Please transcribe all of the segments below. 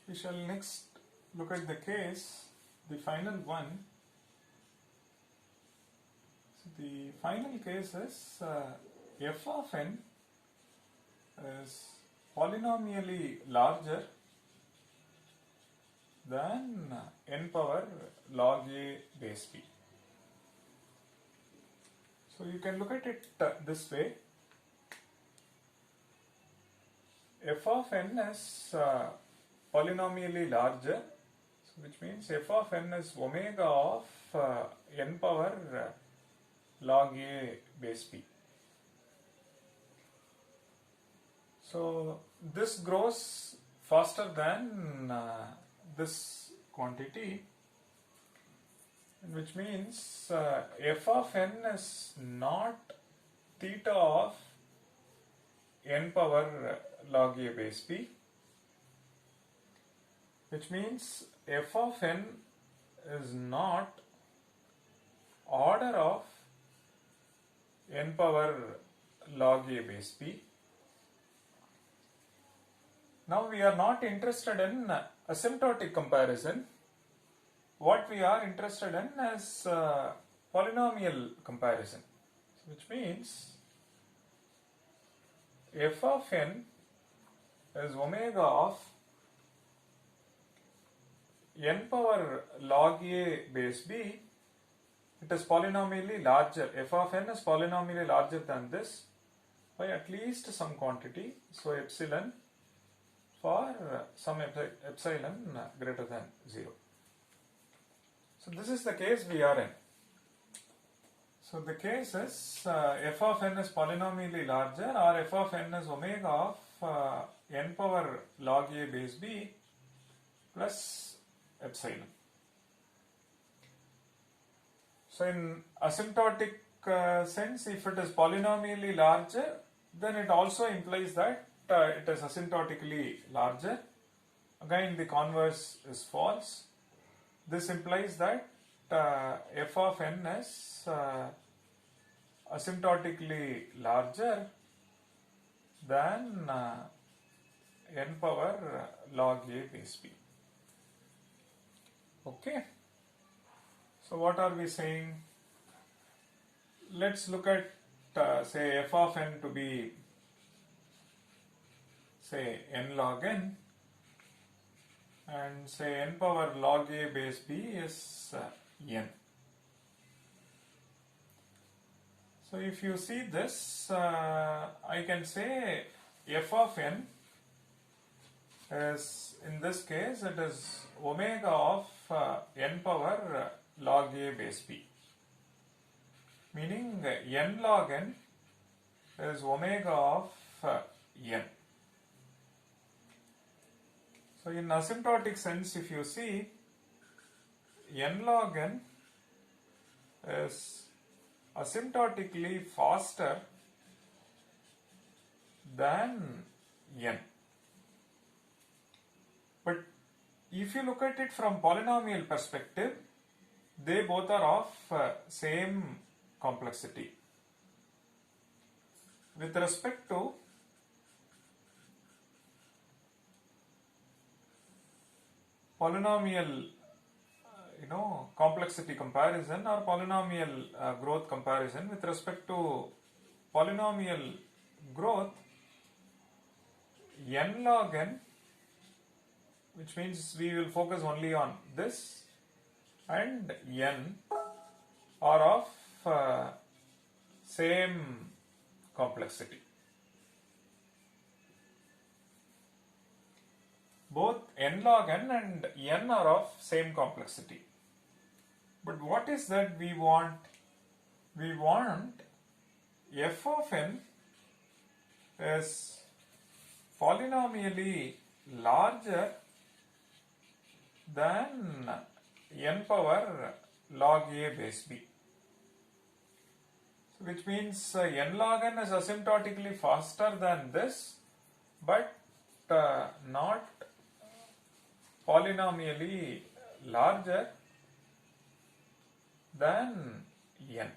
We shall next look at the case, the final one. So the final case is f of n is polynomially larger than n power log a base b. So you can look at it this way. F of n is polynomially larger, which means f of n is omega of n power log a base b. So this grows faster than this quantity, which means f of n is not theta of n power log a base b, which means f of n is not order of n power log a base b. Now we are not interested in asymptotic comparison. What we are interested in is polynomial comparison, which means f of n is omega of n power log a base b. It is polynomially larger. F of n is polynomially larger than this by at least some quantity. So epsilon for some epsilon greater than 0. So this is the case we are in. So the case is f of n is polynomially larger, or f of n is omega of n power log a base b plus epsilon. So in asymptotic sense, if it is polynomially larger, then it also implies that it is asymptotically larger. Again, the converse is false. This implies that f of n is asymptotically larger than n power log a base b. Okay. So what are we saying? Let's look at say f of n to be say n log n, and say n power log a base b is n. So if you see this, I can say f of n is, in this case, it is omega of n power log a base b, meaning n log n is omega of n. So in asymptotic sense, if you see, n log n is asymptotically faster than n. But if you look at it from polynomial perspective, they both are of same complexity. With respect to polynomial complexity comparison or polynomial growth comparison, with respect to polynomial growth, n log n, which means we will focus only on this, and n are of same complexity. Both n log n and n are of same complexity. But what is that we want? We want f of n is polynomially larger than n power log a base b. So which means n log n is asymptotically faster than this, but not polynomially larger than n.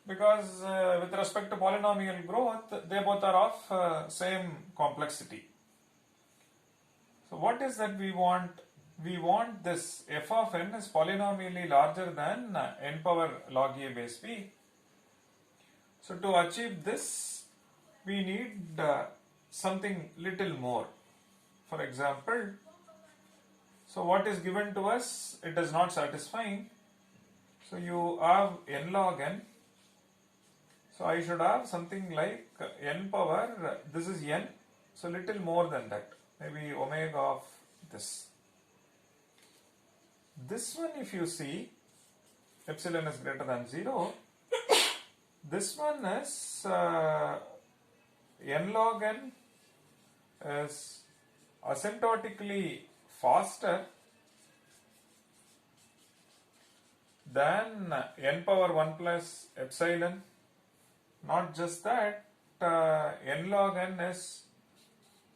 Because with respect to polynomial growth, they both are of same complexity. So what is that we want? We want this f of n is polynomially larger than n power log a base b. So to achieve this, we need something little more. For example, so what is given to us, it is not satisfying. So you have n log n. So I should have something like n power, this is n, so little more than that, maybe omega of this. This one, if you see, epsilon is greater than 0, this one is n log n is asymptotically faster than n power 1 plus epsilon. Not just that, n log n is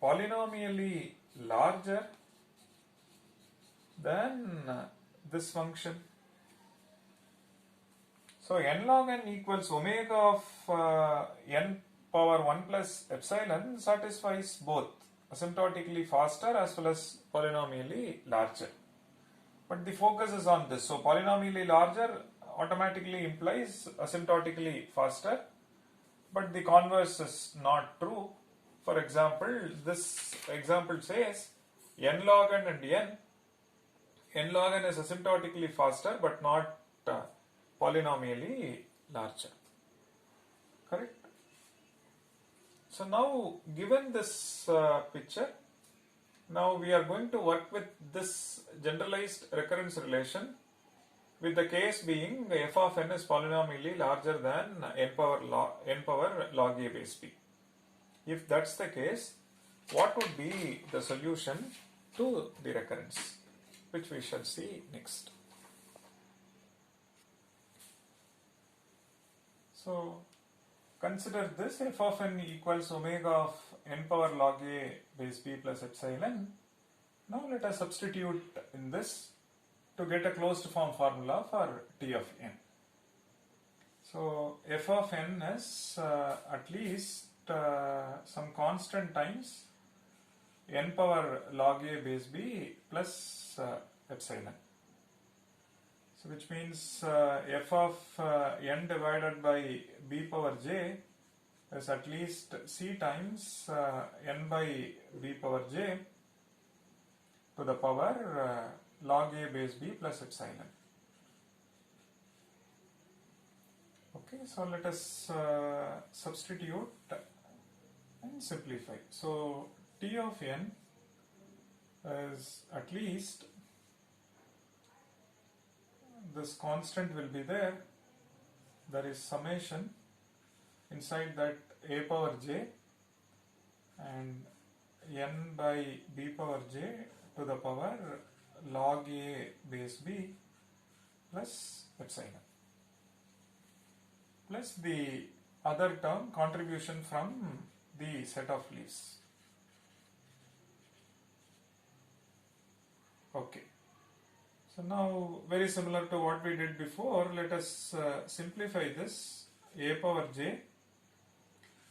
polynomially larger than this function. So n log n equals omega of n power 1 plus epsilon satisfies both asymptotically faster as well as polynomially larger. But the focus is on this. So polynomially larger automatically implies asymptotically faster, but the converse is not true. For example, this example says n log n and n log n is asymptotically faster but not polynomially larger. Correct? So now, given this picture, now we are going to work with this generalized recurrence relation, with the case being f of n is polynomially larger than n power log a base b. If that's the case, what would be the solution to the recurrence, which we shall see next. So consider this, f of n equals omega of n power log a base b plus epsilon. Now let us substitute in this to get a closed form formula for t of n. So f of n is at least some constant times n power log a base b plus epsilon. So which means f of n divided by b power j is at least c times n by b power j to the power log a base b plus epsilon. Okay, so let us substitute and simplify. So t of n is at least, this constant will be there, there is summation inside that a power j and n by b power j to the power log a base b plus epsilon, plus the other term, contribution from the set of leaves. Okay. So now, very similar to what we did before, let us simplify this. A power j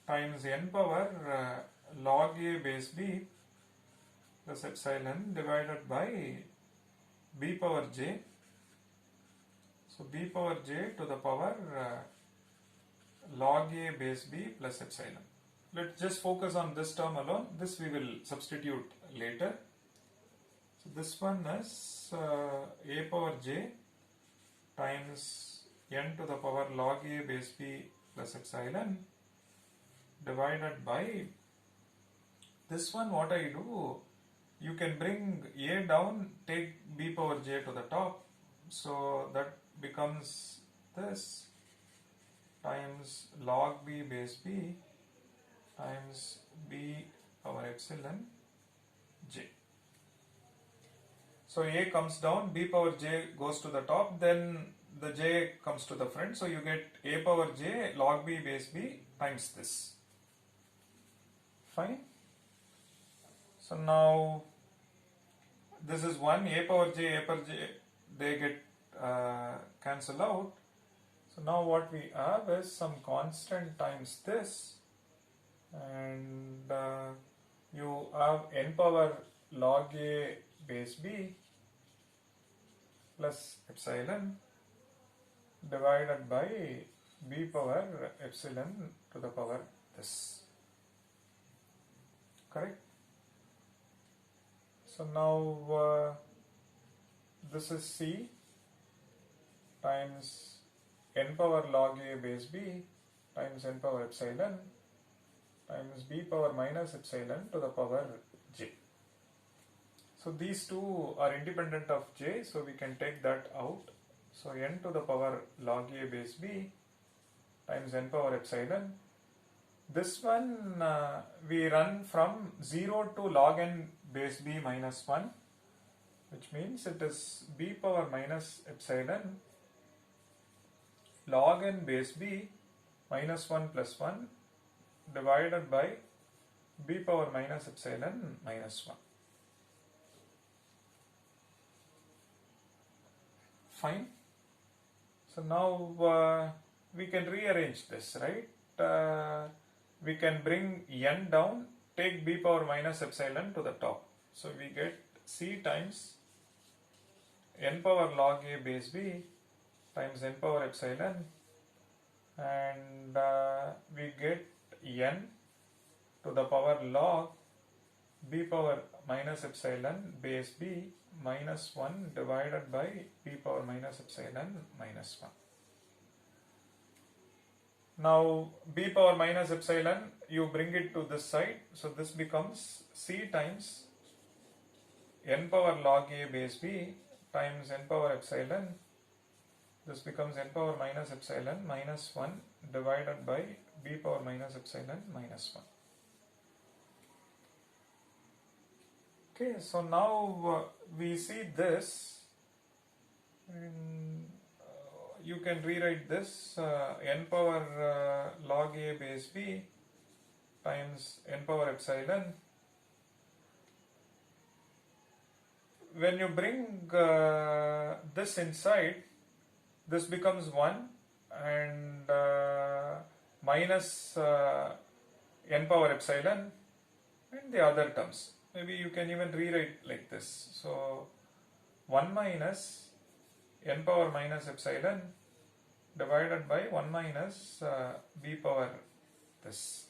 times n power log a base b plus epsilon divided by b power j. So b power j to the power log a base b plus epsilon. Let's just focus on this term alone. This we will substitute later. So this one is a power j times n to the power log a base b plus epsilon divided by this one. What I do, you can bring a down, take b power j to the top, so that becomes this times log b base b times b power epsilon j. So a comes down, b power j goes to the top, then the j comes to the front, so you get a power j log b base b times this. Fine. So now this is 1, a power j, they get cancel out. So now what we have is some constant times this, and you have n power log a base b plus epsilon divided by b power epsilon to the power this. Correct? So now this is c times n power log a base b times n power epsilon times b power minus epsilon to the power j. So these two are independent of j, so we can take that out. So n to the power log a base b times n power epsilon. This one we run from 0 to log n base b minus 1, which means it is b power minus epsilon log n base b minus 1 plus 1 divided by b power minus epsilon minus 1. Fine. So now we can rearrange this, right? We can bring n down, take b power minus epsilon to the top. So we get c times n power log a base b times n power epsilon, and we get n to the power log b power minus epsilon base b minus 1 divided by b power minus epsilon minus 1. Now b power minus epsilon, you bring it to this side, so this becomes c times n power log a base b times n power epsilon. This becomes n power minus epsilon minus 1 divided by b power minus epsilon minus 1. Okay, so now we see this, and you can rewrite this n power log a base b times n power epsilon. When you bring this inside, this becomes 1 and minus n power epsilon and the other terms. Maybe you can even rewrite like this. So 1 minus n power minus epsilon divided by 1 minus b power this.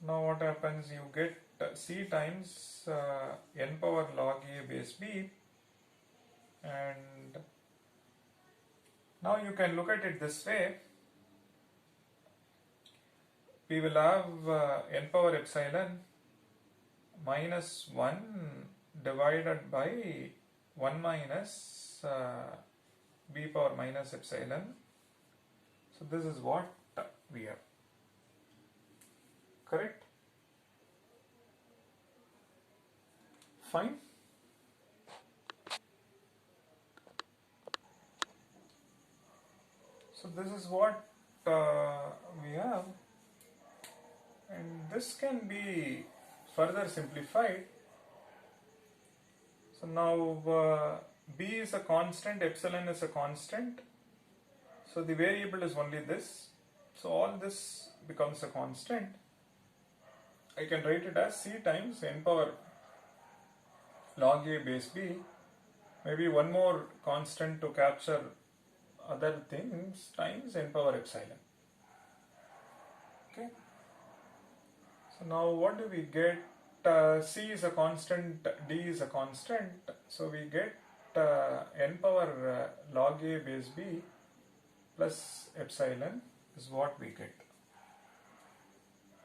Now what happens? You get c times n power log a base b, and now you can look at it this way. We will have n power epsilon minus 1 divided by 1 minus b power minus epsilon. So this is what we have. Correct? Fine. So this is what we have, and this can be further simplified. So now b is a constant, epsilon is a constant, so the variable is only this, so all this becomes a constant. I can write it as c times n power log a base b, maybe one more constant to capture other things, times n power epsilon. Okay. So now what do we get? C is a constant, D is a constant, so we get n power log a base b plus epsilon is what we get.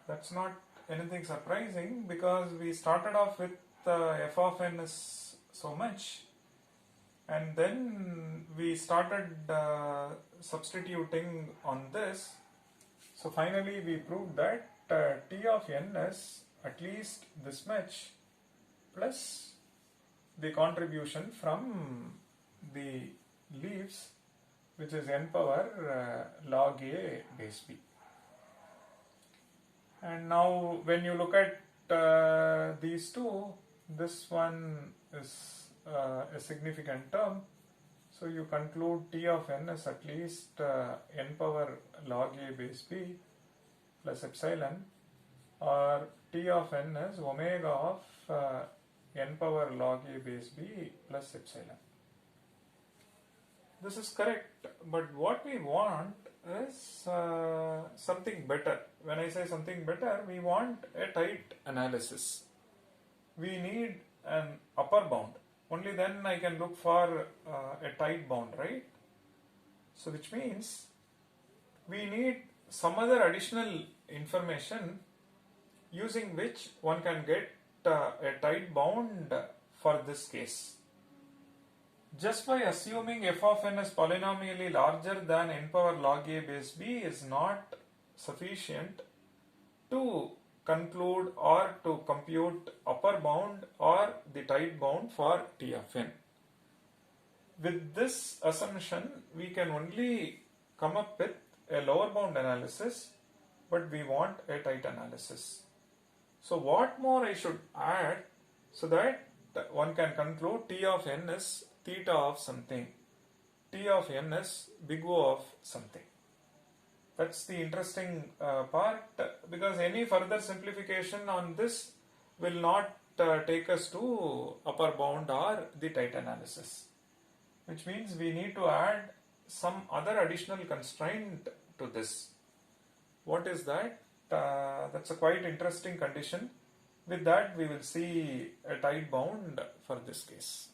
That's not anything surprising because we started off with f of n is so much, and then we started substituting on this. So finally we proved that t of n is at least this much plus the contribution from the leaves, which is n power log a base b. And now when you look at these two, this one is a significant term, so you conclude t of n is at least n power log a base b plus epsilon, or T of n is omega of n power log a base b plus epsilon. This is correct, but what we want is something better. When I say something better, we want a tight analysis. We need an upper bound. Only then I can look for a tight bound, right? So which means we need some other additional information using which one can get a tight bound for this case. Just by assuming f of n is polynomially larger than n power log a base b is not sufficient to conclude or to compute upper bound or the tight bound for T of n. With this assumption, we can only come up with a lower bound analysis, but we want a tight analysis. So what more I should add so that one can conclude T of n is theta of something, T of n is big O of something. That's the interesting part, because any further simplification on this will not take us to upper bound or the tight analysis, which means we need to add some other additional constraint to this. What is that? That's a quite interesting condition. With that, we will see a tight bound for this case.